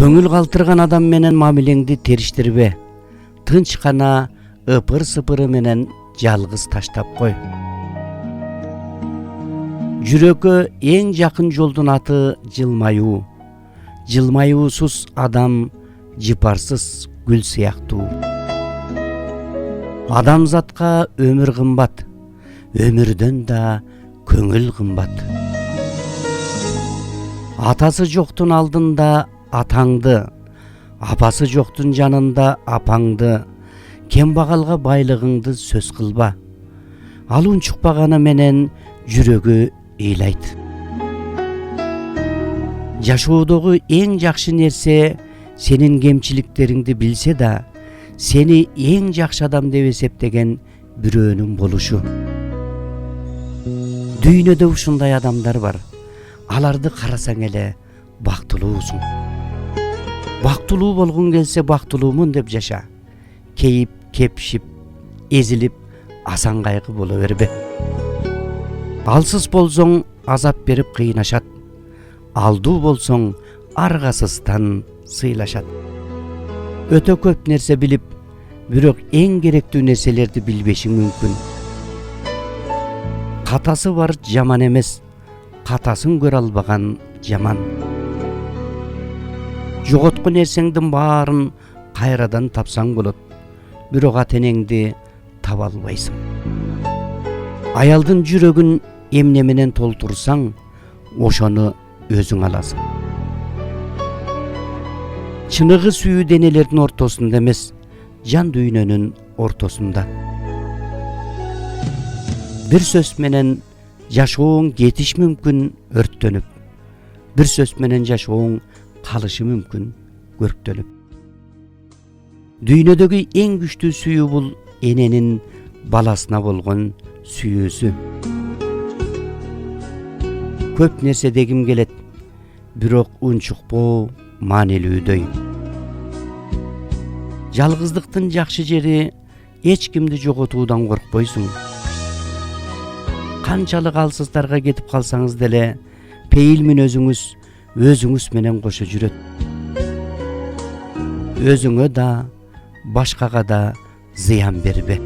Көңүл калтырган адам менен мамилеңди териштирбе. Тынч гана ыпыр-сыпыры менен жалгыз таштап кой. Жүрөккө эң жакын жолдун аты жылмаюу. Жылмаюусуз адам жыпарсыз гүл сыяктуу. Адамзатка өмүр кымбат, өмүрдөн да көңүл кымбат. Атасы жоктун алдында атаңды, апасы жоктун жанында апаңды, кембагалга байлыгыңды сөз кылба. Ал унчукпаганы менен жүрөгү ыйлайт. Жашоодогу эң жакшы нерсе сенин кемчиликтериңди билсе да, сени эң жакшы адам деп эсептеген бирөөнүн болушу. Дүйнөдө ушундай адамдар бар. Аларды карасаң эле бактылуусуң. Бактылуу болгуң келсе бактылуумун деп жаша. Кейип, кепшип, эзилип, асан кайгы боло бербе. Алсыз болсоң азап берип кыйнашат. Алдуу болсоң аргасыздан сыйлашат. Өтө көп нерсе билип, бирок эң керектүү нерселерди билбешиң мүмкүн. Катасы бар жаман эмес, катасын көрө албаган жаман. Жоготкон нерсеңдин баарын кайрадан тапсаң болот, бирок ата-энеңди таба албайсың. Аялдын жүрөгүн эмне менен толтурсаң, ошону өзүң аласың. Чыныгы сүйүү денелердин ортосунда эмес, жан дүйнөнүн ортосунда. Бир сөз менен жашооң кетиш мүмкүн өрттөнүп, бир сөз менен жашооң калышы мүмкүн көрктөнүп. Дүйнөдөгү эң күчтүү сүйүү бул эненин баласына болгон сүйүүсү. Көп нерсе дегим келет, бирок унчукпоо маанилүүдөй. Жалгыздыктын жакшы жери эч кимди жоготуудан коркпойсуң. Канчалык алсыздарга кетип калсаңыз деле, пейил өзүңүз менен кошо жүрөт. Өзүңө да, башкага да зыян бербе.